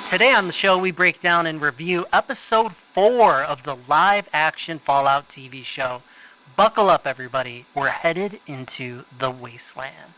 Today on the show, we break down and review episode 4 of the live-action Fallout TV show. Buckle up, everybody. We're headed into the wasteland.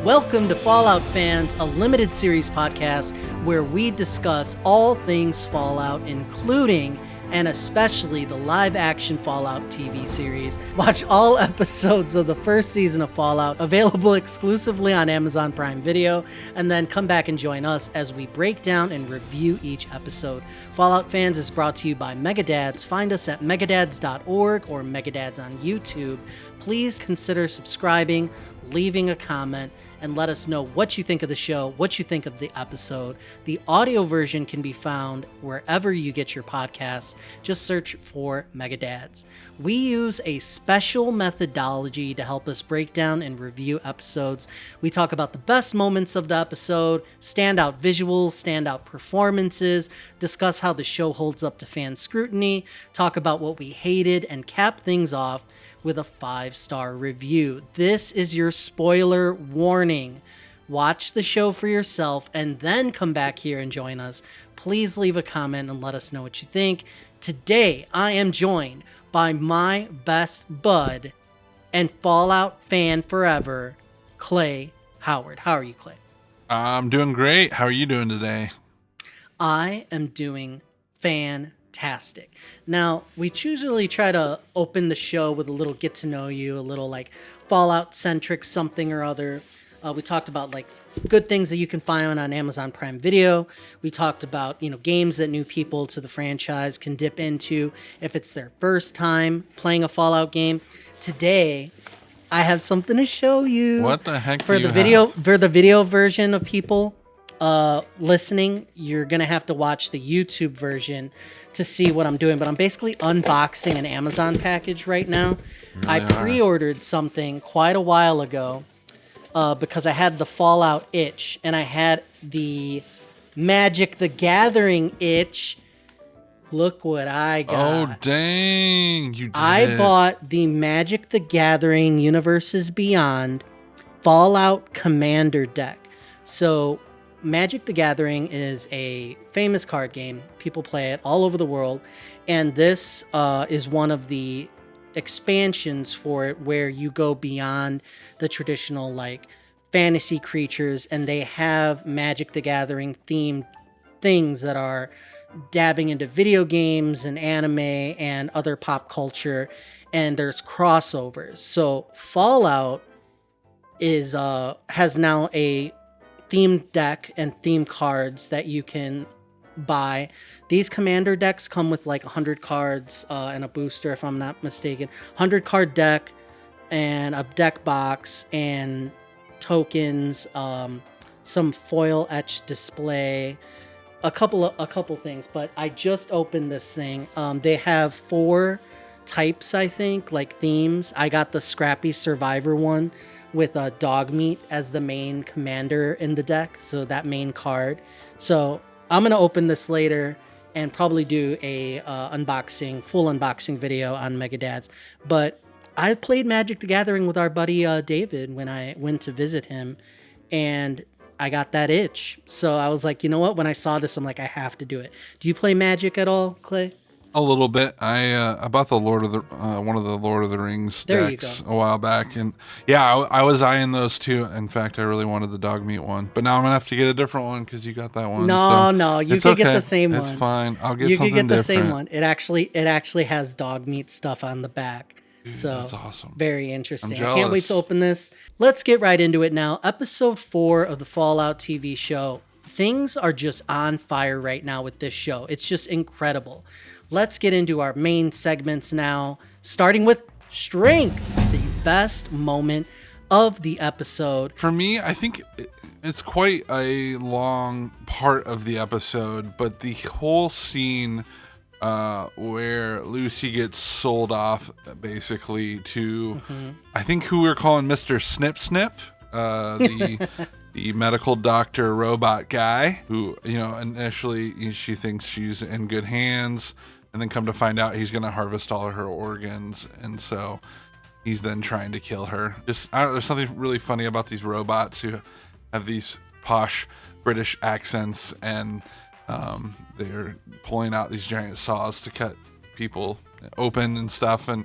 Welcome to Fallout Fans, a limited series podcast where we discuss all things Fallout, including and especially the live-action Fallout TV series. Watch all episodes of the first season of Fallout, available exclusively on Amazon Prime Video, and then come back and join us as we break down and review each episode. Fallout Fans is brought to you by Megadads. Find us at megadads.org or Megadads on YouTube. Please consider subscribing, leaving a comment, and let us know what you think of the show, what you think of the episode. The audio version can be found wherever you get your podcasts. Just search for Megadads. We use a special methodology to help us break down and review episodes. We talk about the best moments of the episode, standout visuals, standout performances, discuss how the show holds up to fan scrutiny, talk about what we hated, and cap things off with a 5-star review. This is your spoiler warning. Watch the show for yourself and then come back here and join us. Please leave a comment and let us know what you think. Today, I am joined by my best bud and Fallout fan forever, Clay Howard. How are you, Clay? I'm doing great. How are you doing today? I am doing fantastic. Now, we usually try to open the show with a little get to know you, a little like Fallout centric something or other. We talked about like good things that you can find on Amazon Prime Video. We talked about, games that new people to the franchise can dip into if it's their first time playing a Fallout game. Today, I have something to show you. What the heck for the video version of people listening, you're gonna have to watch the YouTube version to see what I'm doing, but I'm basically unboxing an Amazon package right now. Really I pre-ordered something quite a while ago because I had the Fallout itch and I had the Magic the Gathering itch. Look what I got. Oh, dang. You did. I bought the Magic the Gathering Universes Beyond Fallout Commander deck. So Magic the Gathering is a famous card game. People play it all over the world. And this is one of the expansions for it where you go beyond the traditional like fantasy creatures, and they have Magic the Gathering themed things that are dabbing into video games and anime and other pop culture, and there's crossovers. So Fallout is has now a themed deck and themed cards that you can buy. These commander decks come with like 100 cards and a booster, if I'm not mistaken. 100 card deck and a deck box and tokens, some foil etched display, a couple things. But I just opened this thing. They have 4 types, I think, like themes. I got the Scrappy Survivor one with dog meat as the main commander in the deck, so that main card. So I'm gonna open this later and probably do a full unboxing video on Megadads. But I played Magic the Gathering with our buddy David when I went to visit him, and I got that itch. So I was like, you know what? When I saw this, I'm like, I have to do it. Do you play Magic at all, Clay? A little bit. I bought the one of the Lord of the Rings decks a while back, and yeah, I was eyeing those too. In fact, I really wanted the dog meat one, but now I'm gonna have to get a different one because you got that one. No, you can get the same one. It's fine. I'll get something different. You can get the same one. It actually has dog meat stuff on the back. Dude, so that's awesome. Very interesting. I'm jealous. I can't wait to open this. Let's get right into it now. Episode 4 of the Fallout TV show. Things are just on fire right now with this show. It's just incredible. Let's get into our main segments now, starting with Strength, the best moment of the episode. For me, I think it's quite a long part of the episode, but the whole scene where Lucy gets sold off basically to, I think who we're calling Mr. Snip Snip. the medical doctor robot guy who, initially she thinks she's in good hands, and then come to find out he's going to harvest all of her organs. And so he's then trying to kill her. There's something really funny about these robots who have these posh British accents, and they're pulling out these giant saws to cut people open and stuff. And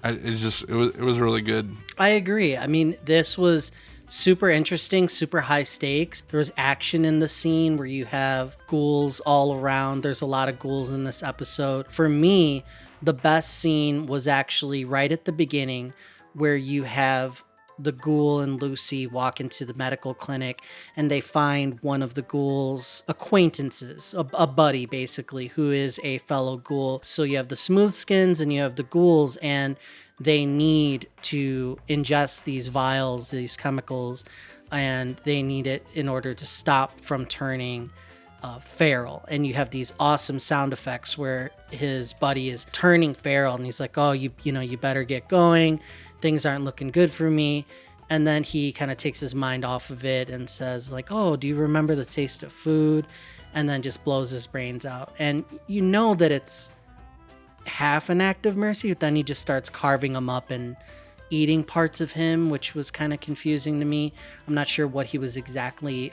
it was really good. I agree. I mean, this was super interesting, super high stakes. There was action in the scene where you have ghouls all around. There's a lot of ghouls in this episode. For me, the best scene was actually right at the beginning, where you have the ghoul and Lucy walk into the medical clinic, and they find one of the ghoul's acquaintances, a buddy basically, who is a fellow ghoul. So you have the smooth skins and you have the ghouls, and they need to ingest these vials, these chemicals, and they need it in order to stop from turning feral. And you have these awesome sound effects where his buddy is turning feral, and he's like, oh, you better get going. Things aren't looking good for me. And then he kind of takes his mind off of it and says like, oh, do you remember the taste of food? And then just blows his brains out. And you know that it's half an act of mercy, but then he just starts carving him up and eating parts of him, which was kind of confusing to me. I'm not sure what he was exactly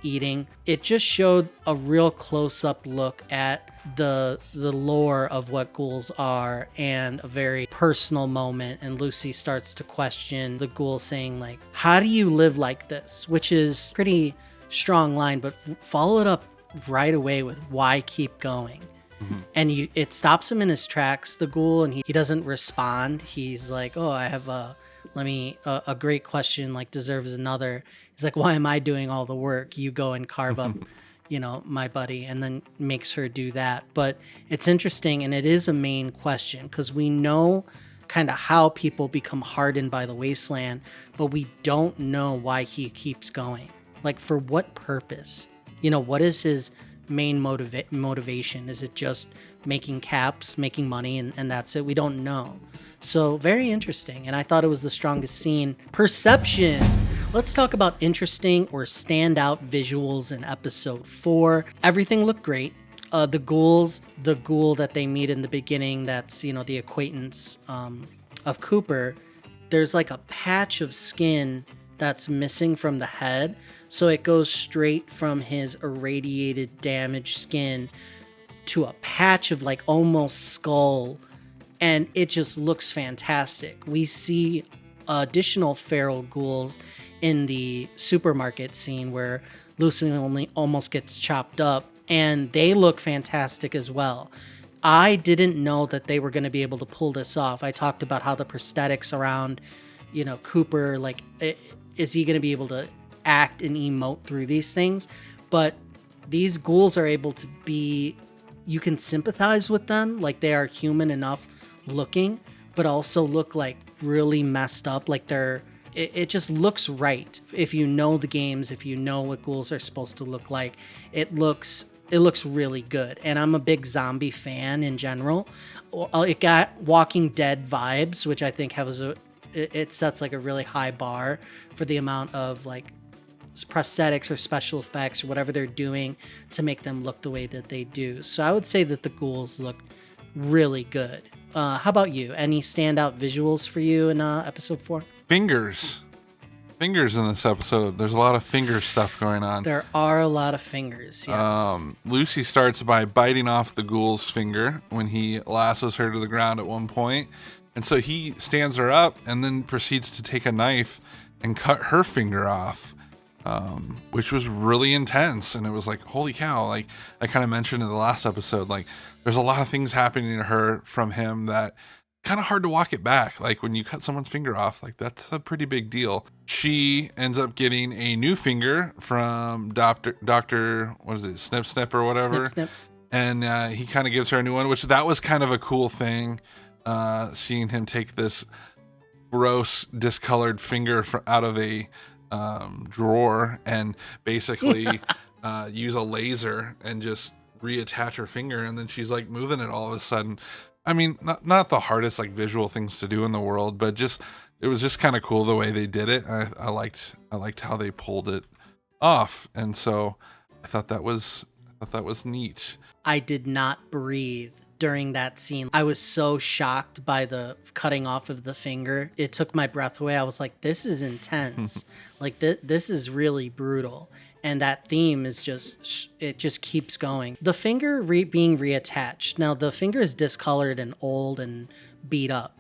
eating. It just showed a real close-up look at the lore of what ghouls are, and a very personal moment. And Lucy starts to question the ghoul, saying like, how do you live like this? Which is pretty strong line, but follow it up right away with why keep going. And it stops him in his tracks, the ghoul, and he doesn't respond. He's like, oh, I have a great question, like deserves another. He's like, why am I doing all the work? You go and carve up, my buddy, and then makes her do that. But it's interesting, and it is a main question, because we know kind of how people become hardened by the wasteland, but we don't know why he keeps going. Like, for what purpose? What is his main motivation? Is it just making caps, making money, and that's it? We don't know. So very interesting, and I thought it was the strongest scene. Perception. Let's talk about interesting or standout visuals in episode 4. Everything looked great. The ghoul that they meet in the beginning, that's the acquaintance of Cooper, there's like a patch of skin that's missing from the head, so it goes straight from his irradiated, damaged skin to a patch of like almost skull, and it just looks fantastic. We see additional feral ghouls in the supermarket scene where Lucy almost gets chopped up, and they look fantastic as well. I didn't know that they were going to be able to pull this off. I talked about how the prosthetics around Cooper, like, is he going to be able to act and emote through these things? But these ghouls are able to be, you can sympathize with them, like they are human enough looking, but also look like really messed up. Like it just looks right. If you know the games, if you know what ghouls are supposed to look like, it looks really good. And I'm a big zombie fan in general. It got Walking Dead vibes, which I think it sets like a really high bar for the amount of like prosthetics or special effects or whatever they're doing to make them look the way that they do. So I would say that the ghouls look really good. How about you? Any standout visuals for you in episode 4? Fingers in this episode. There's a lot of finger stuff going on. There are a lot of fingers, yes. Lucy starts by biting off the ghoul's finger when he lassos her to the ground at one point. And so he stands her up and then proceeds to take a knife and cut her finger off, which was really intense. And it was like, holy cow. Like I kind of mentioned in the last episode, like there's a lot of things happening to her from him that kind of hard to walk it back. Like when you cut someone's finger off, like that's a pretty big deal. She ends up getting a new finger from Dr. What is it? Snip or whatever. Snip. And he kind of gives her a new one, which that was kind of a cool thing. Seeing him take this gross discolored finger out of a drawer and basically use a laser and just reattach her finger, and then she's like moving it all of a sudden. I mean, not the hardest like visual things to do in the world, but just it was just kind of cool the way they did it. I liked how they pulled it off, and so I thought that was neat. I did not breathe during that scene. I was so shocked by the cutting off of the finger. It took my breath away. I was like, this is intense. Like this is really brutal. And that theme is it just keeps going. The finger being reattached. Now the finger is discolored and old and beat up.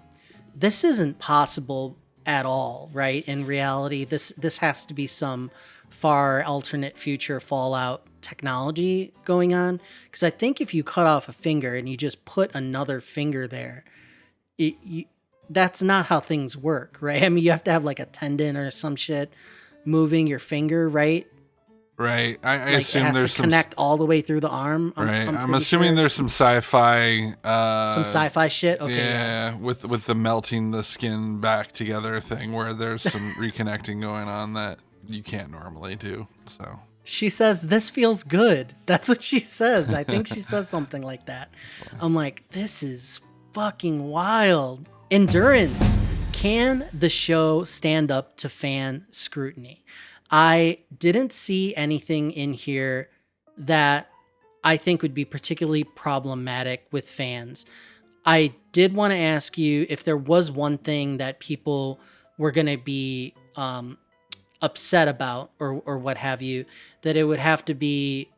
This isn't possible at all, right? In reality, this has to be some far alternate future Fallout technology going on, because I think if you cut off a finger and you just put another finger there, that's not how things work, right? I mean, you have to have like a tendon or some shit moving your finger, right? Right. I like assume it has there's to connect all the way through the arm. I'm assuming sure. there's some sci-fi. Some sci-fi shit. Okay. Yeah, with the melting the skin back together thing, where there's some reconnecting going on that you can't normally do. So she says, "This feels good." That's what she says. I think she says something like that. I'm like, this is fucking wild. Endurance. Can the show stand up to fan scrutiny? I didn't see anything in here that I think would be particularly problematic with fans. I did want to ask you if there was one thing that people were going to be upset about or what have you, that it would have to be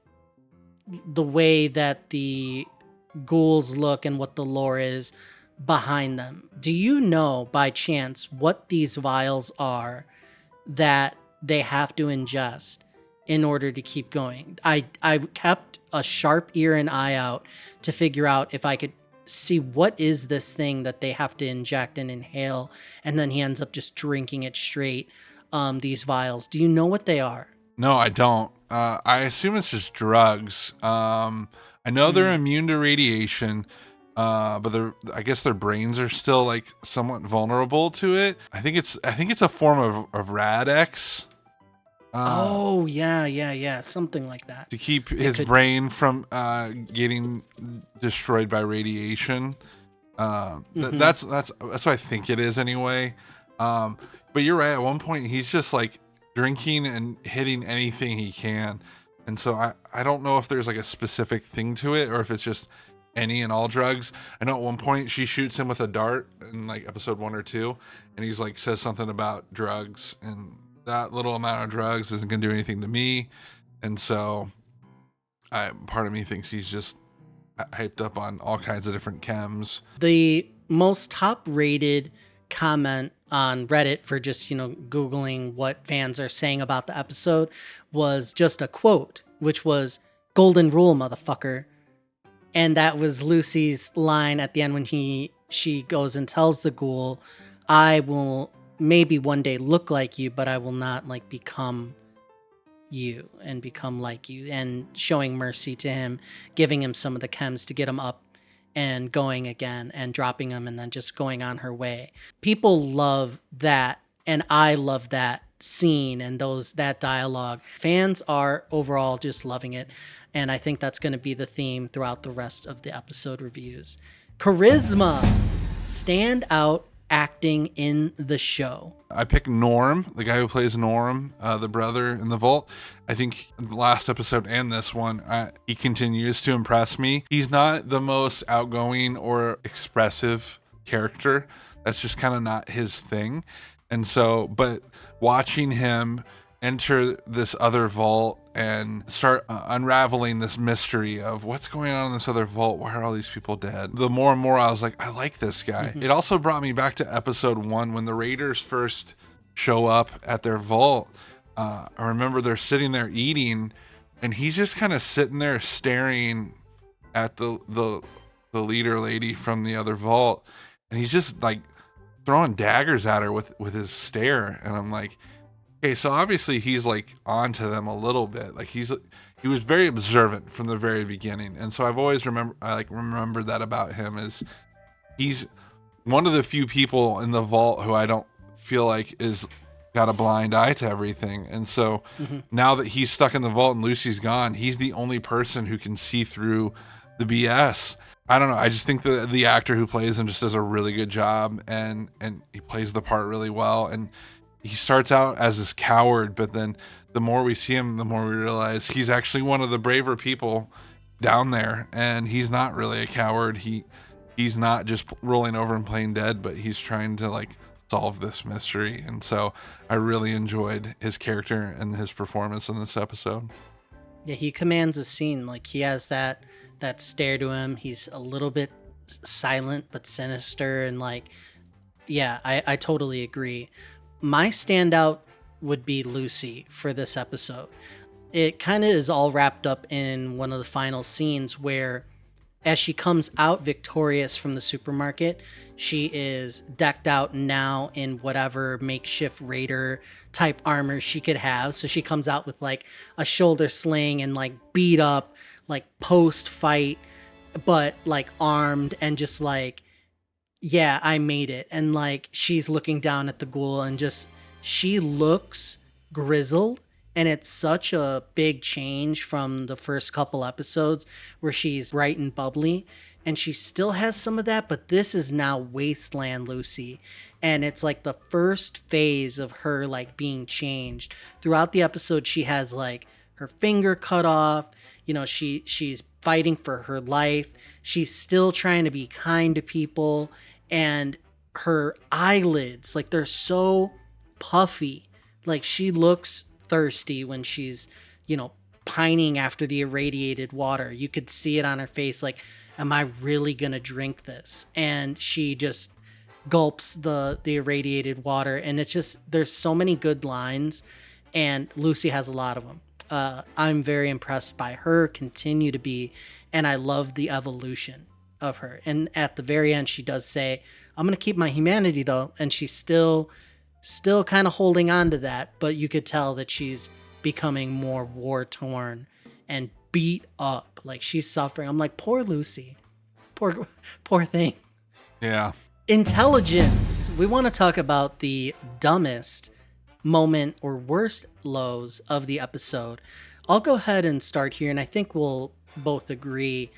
the way that the ghouls look and what the lore is behind them. Do you know by chance what these vials are that they have to ingest in order to keep going? I kept a sharp ear and eye out to figure out if I could see what is this thing that they have to inject and inhale, and then he ends up just drinking it straight, these vials. Do you know what they are? No, I don't. I assume it's just drugs. I know they're immune to radiation, but I guess their brains are still like somewhat vulnerable to it. I think it's a form of Rad-X. Oh yeah, something like that. To keep his brain from getting destroyed by radiation. That's what I think it is anyway. But you're right. At one point, he's just like drinking and hitting anything he can, and so I don't know if there's like a specific thing to it or if it's just any and all drugs. I know at one point she shoots him with a dart in like episode 1 or 2, and he's like says something about drugs, and that little amount of drugs isn't gonna do anything to me. And so part of me thinks he's just hyped up on all kinds of different chems. The most top rated comment on Reddit for just, Googling what fans are saying about the episode was just a quote, which was "Golden rule, motherfucker." And that was Lucy's line at the end when she goes and tells the ghoul, "I will maybe one day look like you, but I will not like become you and become like you," and showing mercy to him, giving him some of the chems to get him up and going again, and dropping him and then just going on her way. People love that, and I love that scene and that dialogue. Fans are overall just loving it, and I think that's going to be the theme throughout the rest of the episode reviews. Charisma. Stand out acting in the show. I picked Norm, the guy who plays Norm, the brother in the vault. I think the last episode and this one, he continues to impress me. He's not the most outgoing or expressive character. That's just kind of not his thing. And so, but watching him enter this other vault and start unraveling this mystery of what's going on in this other vault. Why are all these people dead? The more and more I was like, I like this guy. Mm-hmm. It also brought me back to episode 1 when the Raiders first show up at their vault. I remember they're sitting there eating, and he's just kind of sitting there staring at the leader lady from the other vault, and he's just like throwing daggers at her with his stare. And I'm like, okay, so obviously he's like onto them a little bit. Like he was very observant from the very beginning, and so I've always remembered that about him, is he's one of the few people in the vault who I don't feel like is got a blind eye to everything. And so now that he's stuck in the vault and Lucy's gone, he's the only person who can see through the BS. I don't know. I just think the actor who plays him just does a really good job, and he plays the part really well. And he starts out as this coward, but then the more we see him, the more we realize he's actually one of the braver people down there, and he's not really a coward. He's not just rolling over and playing dead, but he's trying to like solve this mystery. And so I really enjoyed his character and his performance in this episode. Yeah, he commands a scene. Like, he has that stare to him. He's a little bit silent but sinister, and like, yeah, I totally agree. My standout would be Lucy for this episode. It kind of is all wrapped up in one of the final scenes where, as she comes out victorious from the supermarket, she is decked out now in whatever makeshift raider type armor she could have. So she comes out with like a shoulder sling and like beat up, like post fight, but like armed, and just like, yeah, I made it. And like, she's looking down at the ghoul, and just, she looks grizzled. And it's such a big change from the first couple episodes where she's bright and bubbly, and she still has some of that, but this is now Wasteland Lucy. And it's like the first phase of her like being changed. Throughout the episode, she has like her finger cut off. You know, she's fighting for her life. She's still trying to be kind to people, and her eyelids, like, they're so puffy. Like, she looks thirsty when she's, you know, pining after the irradiated water. You could see it on her face, like, am I really gonna drink this? And she just gulps the irradiated water, and it's just, there's so many good lines, and Lucy has a lot of them. I'm very impressed by her, continue to be, and I love the evolution of her. And at the very end, she does say, I'm gonna keep my humanity though, and she's still kind of holding on to that, but you could tell that she's becoming more war-torn and beat up. Like, she's suffering. I'm like, poor Lucy. Poor thing. Yeah. Intelligence. We want to talk about the dumbest moment or worst lows of the episode. I'll go ahead and start here, and I think we'll both agree.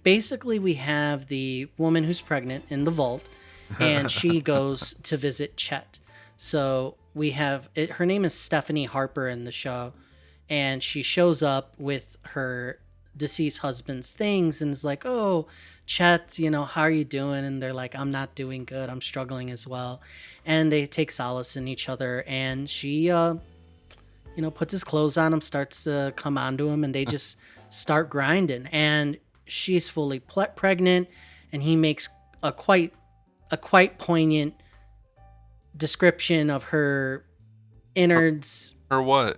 Basically, we have the woman who's pregnant in the vault, and she goes to visit Chet. So we have her name is Stephanie Harper in the show, and she shows up with her deceased husband's things and is like, oh, Chet, you know, how are you doing? And they're like, I'm not doing good. I'm struggling as well. And they take solace in each other, and she, you know, puts his clothes on him, starts to come onto him, and they just start grinding. And she's fully pregnant, and he makes a quite poignant description of her innards. Her what?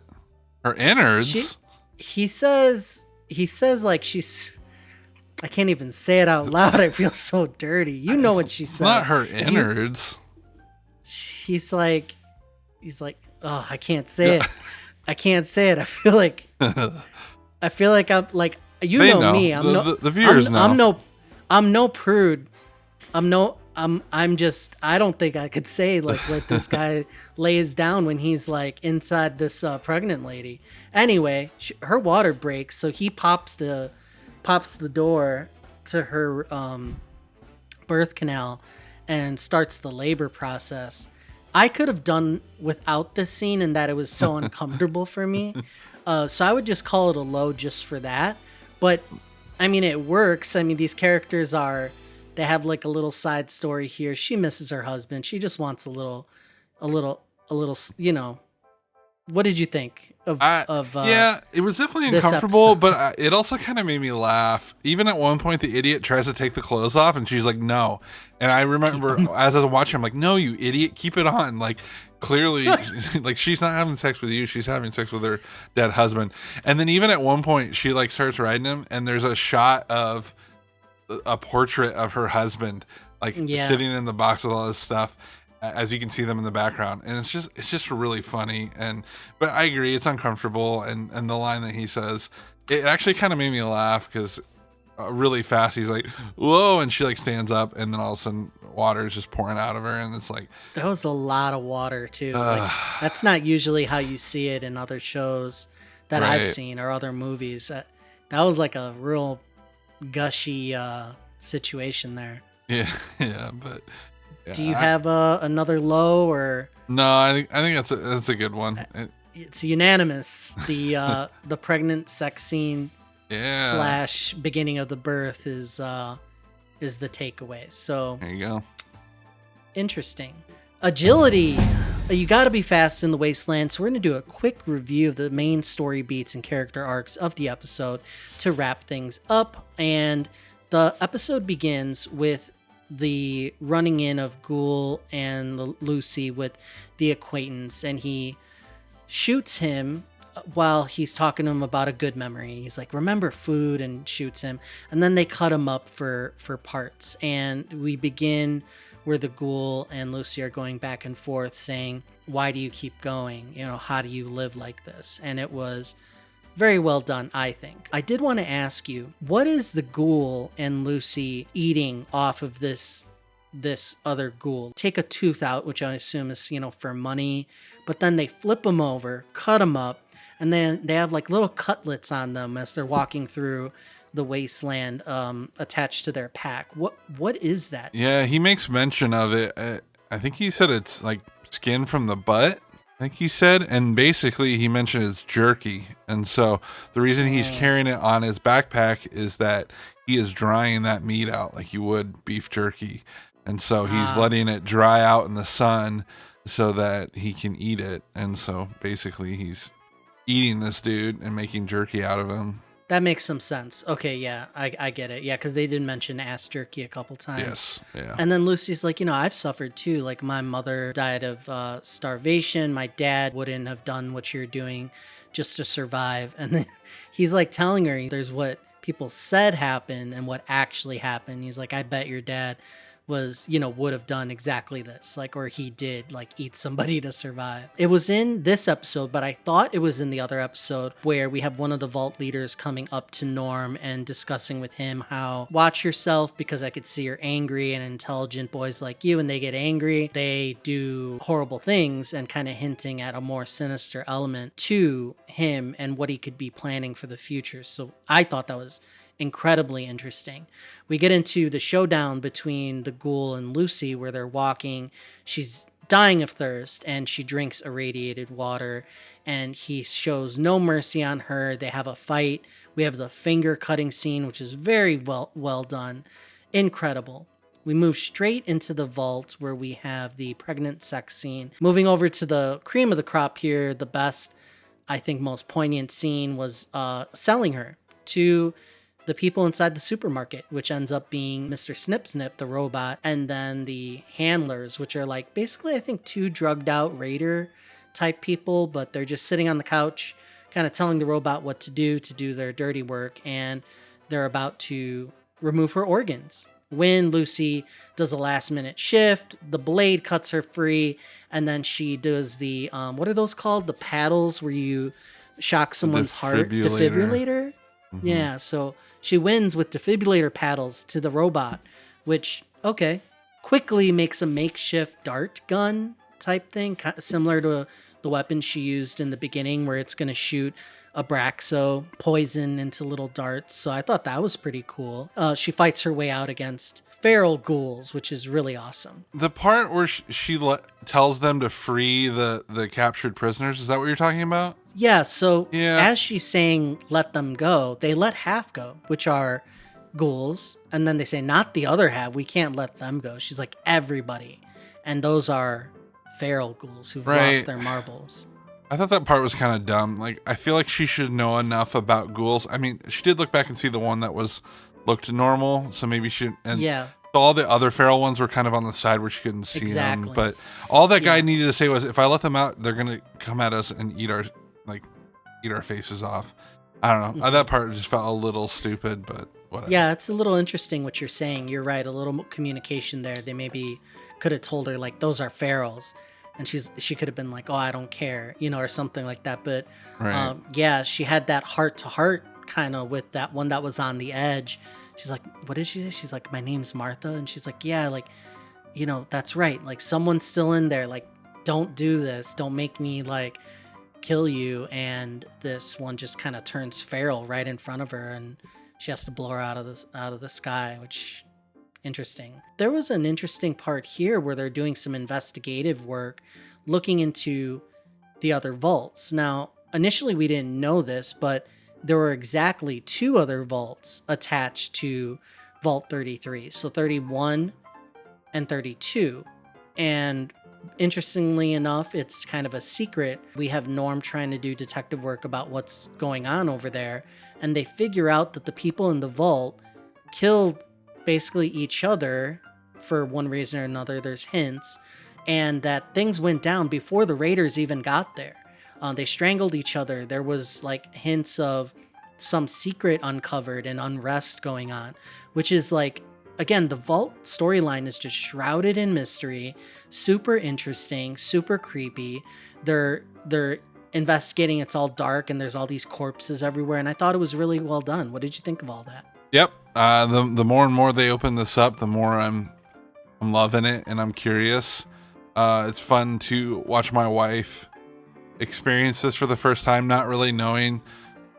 Her innards? He says like she's, I can't even say it out loud. I feel so dirty. You know what she says. Not her innards. He's like, oh, I can't say it. I can't say it. I feel like I'm like, you know me. I'm the viewers know. I'm no prude. I'm just, I don't think I could say like what this guy lays down when he's like inside this pregnant lady. Anyway, her water breaks, so he pops the door to her birth canal and starts the labor process. I could have done without this scene, in that it was so uncomfortable for me. So I would just call it a low just for that. But I mean, it works. I mean, these characters they have like a little side story here. She misses her husband. She just wants a little, you know. What did you think of yeah, it was definitely uncomfortable, but it also kind of made me laugh. Even at one point, the idiot tries to take the clothes off, and she's like, no. And I remember as I was watching, I'm like, no, you idiot, keep it on. Like, clearly, like, she's not having sex with you. She's having sex with her dead husband. And then even at one point, she like starts riding him, and there's a shot of a portrait of her husband, like sitting in the box with all this stuff, as you can see them in the background, and it's just really funny. But I agree, it's uncomfortable, and the line that he says, it actually kind of made me laugh, because really fast he's like, whoa, and she like stands up, and then all of a sudden water is just pouring out of her, and it's like, that was a lot of water too. Like, that's not usually how you see it in other shows that I've seen or other movies. That was like a real gushy situation there. Yeah, yeah, but yeah, do you have another low or? No, I think that's a good one. It's unanimous. The pregnant sex scene Yeah. / beginning of the birth is the takeaway. So There you go. interesting. Agility. You got to be fast in the wasteland. So we're going to do a quick review of the main story beats and character arcs of the episode to wrap things up. And the episode begins with the running in of Ghoul and Lucy with the acquaintance, and he shoots him while he's talking to him about a good memory. He's like, remember food, and shoots him. And then they cut him up for parts. And we begin where the Ghoul and Lucy are going back and forth saying, why do you keep going? You know, how do you live like this? And it was very well done, I think. I did want to ask you, what is the Ghoul and Lucy eating off of this other Ghoul? Take a tooth out, which I assume is, for money, but then they flip them over, cut them up, and then they have like little cutlets on them as they're walking through the wasteland, attached to their pack. What is that? Yeah, he makes mention of it. I think he said it's like skin from the butt. I think he said, and basically he mentioned it's jerky. And so the reason he's carrying it on his backpack is that he is drying that meat out like you would beef jerky. And so he's letting it dry out in the sun so that he can eat it. And so basically he's eating this dude and making jerky out of him. That makes some sense. Okay, yeah, I get it. Yeah, because they did mention ass jerky a couple times. Yes, yeah. And then Lucy's like, I've suffered too. Like, my mother died of starvation. My dad wouldn't have done what you're doing just to survive. And then he's like telling her there's what people said happened and what actually happened. He's like, I bet your dad was, would have done exactly this, like, or he did, like, eat somebody to survive. It was in this episode, but I thought it was in the other episode where we have one of the vault leaders coming up to Norm and discussing with him how, watch yourself because I could see you're angry, and intelligent boys like you, and they get angry, they do horrible things, and kind of hinting at a more sinister element to him and what he could be planning for the future. So I thought that was incredibly interesting. We get into the showdown between the Ghoul and Lucy where they're walking. She's dying of thirst and she drinks irradiated water, and he shows no mercy on her. They have a fight. We have the finger cutting scene, which is very well done. Incredible. We move straight into the vault where we have the pregnant sex scene. Moving over to the cream of the crop here, the best, I think most poignant scene was selling her to the people inside the supermarket, which ends up being Mr. Snip Snip, the robot, and then the handlers, which are like basically, I think, two drugged out raider type people, but they're just sitting on the couch, kind of telling the robot what to do their dirty work, and they're about to remove her organs. When Lucy does a last minute shift, the blade cuts her free, and then she does the, what are those called? The paddles where you shock someone's heart? Defibrillator? Mm-hmm. Yeah, so she wins with defibrillator paddles to the robot, which, okay, quickly makes a makeshift dart gun type thing, similar to the weapon she used in the beginning where it's going to shoot Abraxo poison into little darts. So I thought that was pretty cool. She fights her way out against feral ghouls, which is really awesome. The part where she tells them to free the captured prisoners, is that what you're talking about? Yeah, so as she's saying, let them go, they let half go, which are ghouls. And then they say, not the other half, we can't let them go. She's like, everybody. And those are feral ghouls who've lost their marbles. I thought that part was kind of dumb. Like, I feel like she should know enough about ghouls. I mean, she did look back and see the one that looked normal, so maybe she... And yeah. All the other feral ones were kind of on the side where she couldn't see them. But all that guy needed to say was, if I let them out, they're going to come at us and eat our faces off. I don't know. Mm-hmm. That part just felt a little stupid, but whatever. Yeah, it's a little interesting what you're saying. You're right. A little communication there. They maybe could have told her, like, those are ferals. And she could have been like, oh, I don't care, or something like that. But she had that heart-to-heart kind of with that one that was on the edge. She's like, what did she say? She's like, my name's Martha. And she's like, yeah, like, that's right. Like, someone's still in there. Like, don't do this. Don't make me, like, kill you, and this one just kind of turns feral right in front of her, and she has to blow her out of the sky, which interesting. There was an interesting part here where they're doing some investigative work looking into the other vaults. Now, initially we didn't know this, but there were exactly 2 other vaults attached to Vault 33. So 31 and 32. And interestingly enough, it's kind of a secret. We have Norm trying to do detective work about what's going on over there, and they figure out that the people in the vault killed basically each other for one reason or another. There's hints, and that things went down before the raiders even got there. They strangled each other. There was like hints of some secret uncovered and unrest going on, which is like, again, the vault storyline is just shrouded in mystery, super interesting, super creepy. They're investigating, it's all dark, and there's all these corpses everywhere, and I thought it was really well done. What did you think of all that? Yep. The more and more they open this up, the more I'm loving it, and I'm curious. It's fun to watch my wife experience this for the first time, not really knowing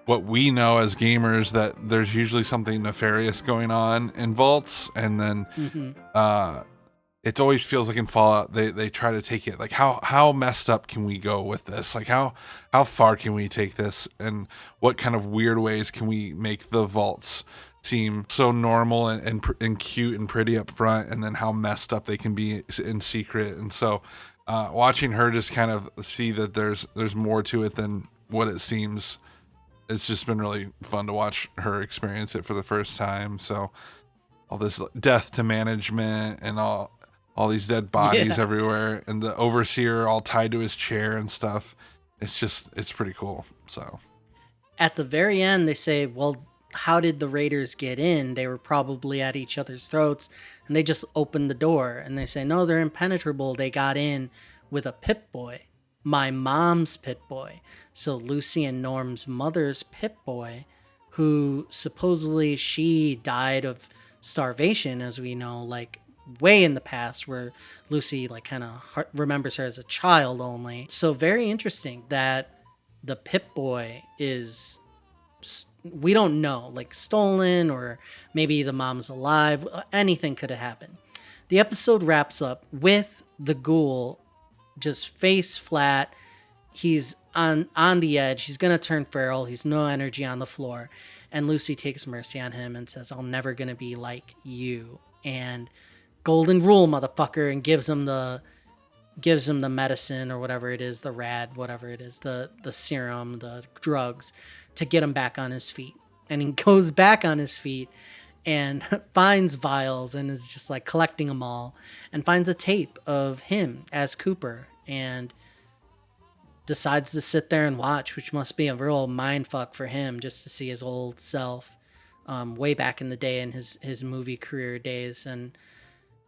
what we know as gamers, that there's usually something nefarious going on in vaults, and then it always feels like in Fallout they try to take it like, how messed up can we go with this, like how far can we take this, and what kind of weird ways can we make the vaults seem so normal and cute and pretty up front, and then how messed up they can be in secret. And so watching her just kind of see that there's more to it than what it seems, it's just been really fun to watch her experience it for the first time. So all this death to management and all these dead bodies everywhere, and the overseer all tied to his chair and stuff. It's pretty cool. So at the very end, they say, well, how did the raiders get in? They were probably at each other's throats, and they just opened the door. And they say, no, they're impenetrable. They got in with a Pip-Boy, my mom's Pip-Boy. So Lucy and Norm's mother's Pip-Boy, who supposedly she died of starvation, as we know, like way in the past, where Lucy like kind of remembers her as a child only. So very interesting that the Pip-Boy is, we don't know, like stolen, or maybe the mom's alive. Anything could have happened. The episode wraps up with the ghoul just face flat. He's on the edge. He's going to turn feral. He's no energy on the floor. And Lucy takes mercy on him and says, I'm never going to be like you. And golden rule, motherfucker, and gives him the medicine or whatever it is, the rad, whatever it is, the serum, the drugs, to get him back on his feet. And he goes back on his feet and finds vials and is just like collecting them all, and finds a tape of him as Cooper, and decides to sit there and watch, which must be a real mind fuck for him, just to see his old self way back in the day in his movie career days, and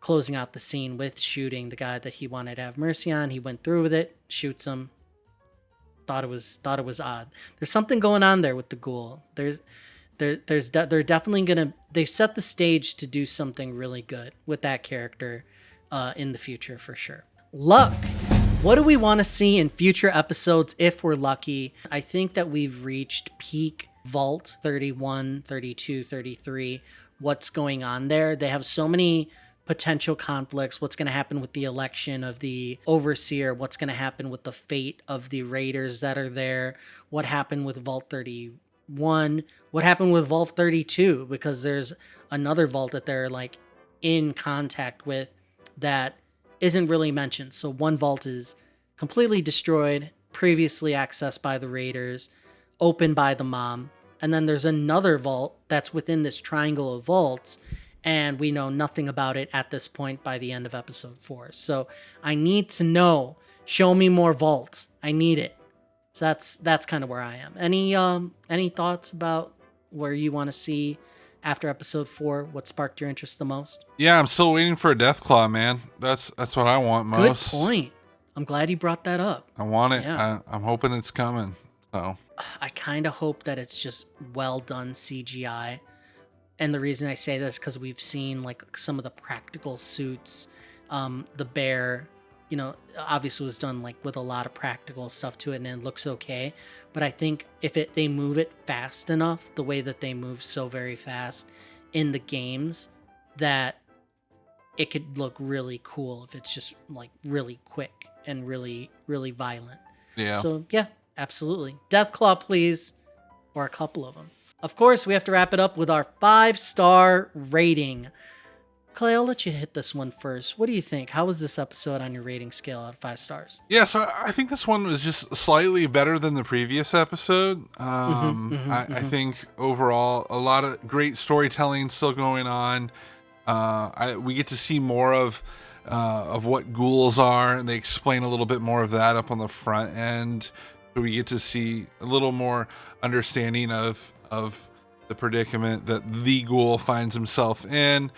closing out the scene with shooting the guy that he wanted to have mercy on. He went through with it, shoots him. Thought it was odd. There's something going on there with the ghoul. They're definitely gonna, they set the stage to do something really good with that character in the future for sure. Luck. What do we want to see in future episodes if we're lucky? I think that we've reached peak Vault 31, 32, 33. What's going on there? They have so many potential conflicts. What's going to happen with the election of the overseer? What's going to happen with the fate of the raiders that are there? What happened with Vault 31? What happened with Vault 32? Because there's another vault that they're like in contact with that isn't really mentioned. So one vault is completely destroyed, previously accessed by the raiders, opened by the mom. And then there's another vault that's within this triangle of vaults, and we know nothing about it at this point by the end of episode 4. So I need to know. Show me more vault. I need it. So that's kind of where I am. Any thoughts about where you want to see after episode 4? What sparked your interest the most? Yeah, I'm still waiting for a Deathclaw, man. That's what I want most. Good point. I'm glad you brought that up. I want it. Yeah. I'm hoping it's coming. So I kind of hope that it's just well done CGI. And the reason I say this because we've seen like some of the practical suits, the bear obviously was done like with a lot of practical stuff to it, and it looks okay. But I think if they move it fast enough, the way that they move so very fast in the games, that it could look really cool if it's just like really quick and really, really violent. Yeah. So yeah, absolutely. Deathclaw, please. Or a couple of them. Of course, we have to wrap it up with our 5-star rating. Clay, I'll let you hit this one first. What do you think? How was this episode on your rating scale out of 5 stars? Yeah, so I think this one was just slightly better than the previous episode. I think overall, a lot of great storytelling still going on. We get to see more of what ghouls are, and they explain a little bit more of that up on the front end. So we get to see a little more understanding of the predicament that the ghoul finds himself in.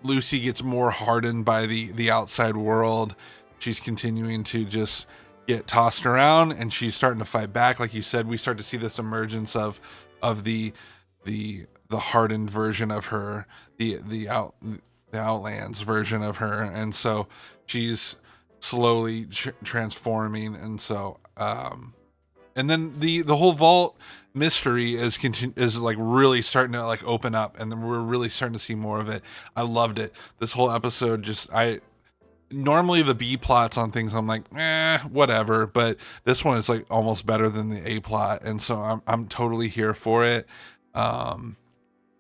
Lucy gets more hardened by the outside world. She's continuing to just get tossed around, and she's starting to fight back. Like you said, we start to see this emergence of the hardened version of her, the Outlands version of her, and so she's slowly transforming. And so and then the whole vault mystery is like really starting to like open up, and then we're really starting to see more of it. I loved it. This whole episode, normally the B plots on things I'm like, whatever, but this one is like almost better than the A plot, and so I'm totally here for it.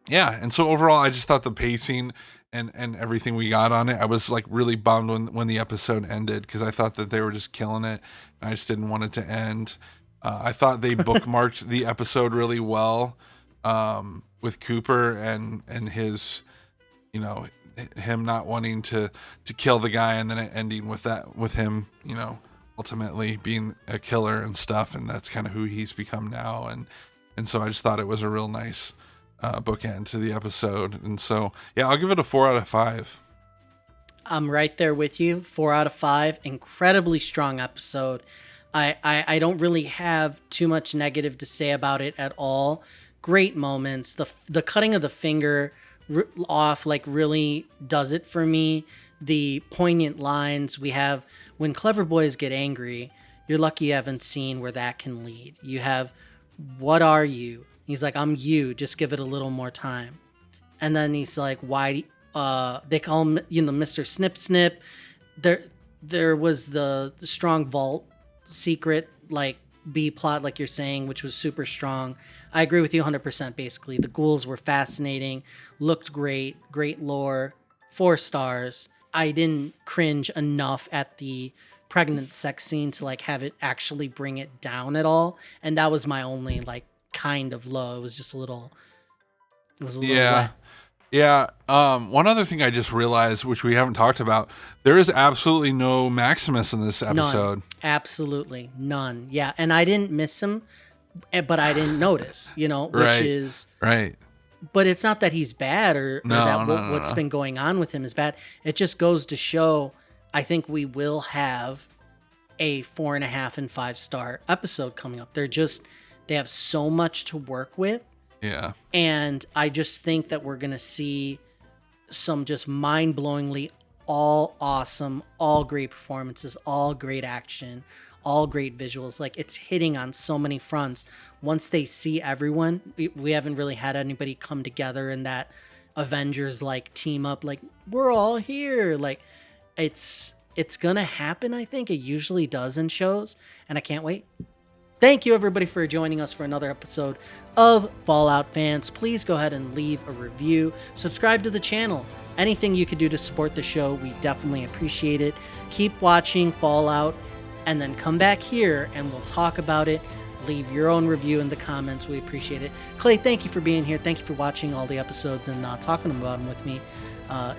Yeah, and so overall, I just thought the pacing and everything we got on it, I was like really bummed when the episode ended, because I thought that they were just killing it, and I just didn't want it to end. I thought they bookmarked the episode really well, with Cooper and his, him not wanting to kill the guy, and then it ending with him, ultimately being a killer and stuff, and that's kind of who he's become now, and so I just thought it was a real nice bookend to the episode. And so yeah, I'll give it a 4 out of 5. I'm right there with you. 4 out of 5. Incredibly strong episode. I don't really have too much negative to say about it at all. Great moments. The cutting of the finger off like really does it for me. The poignant lines we have when clever boys get angry. You're lucky you haven't seen where that can lead. You have, what are you? He's like, I'm you. Just give it a little more time. And then he's like, why? They call him, Mr. Snip Snip. There was the strong vault secret, like B plot, like you're saying, which was super strong. I agree with you 100%. Basically, the ghouls were fascinating, looked great lore, 4 stars. I didn't cringe enough at the pregnant sex scene to like have it actually bring it down at all, and that was my only like kind of low. It was just a little wet. Yeah. One other thing I just realized, which we haven't talked about, there is absolutely no Maximus in this episode. None. Absolutely none. Yeah, and I didn't miss him, but I didn't notice, which right. is right. But it's not that he's bad or what's been going on with him is bad. It just goes to show, I think we will have a 4.5 and 5-star episode coming up. They have so much to work with. Yeah. And I just think that we're going to see some just mind-blowingly all awesome, all great performances, all great action, all great visuals. Like, it's hitting on so many fronts. Once they see everyone, we haven't really had anybody come together in that Avengers like team up, like we're all here. Like, it's going to happen. I think it usually does in shows, and I can't wait. Thank you, everybody, for joining us for another episode of Fallout Fans. Please go ahead and leave a review. Subscribe to the channel. Anything you could do to support the show, we definitely appreciate it. Keep watching Fallout, and then come back here, and we'll talk about it. Leave your own review in the comments. We appreciate it. Clay, thank you for being here. Thank you for watching all the episodes and talking about them with me.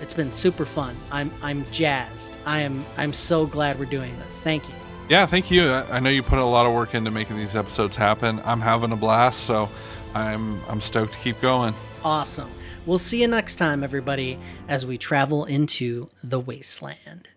It's been super fun. I'm jazzed. I'm so glad we're doing this. Thank you. Yeah, thank you. I know you put a lot of work into making these episodes happen. I'm having a blast, so I'm stoked to keep going. Awesome. We'll see you next time, everybody, as we travel into the wasteland.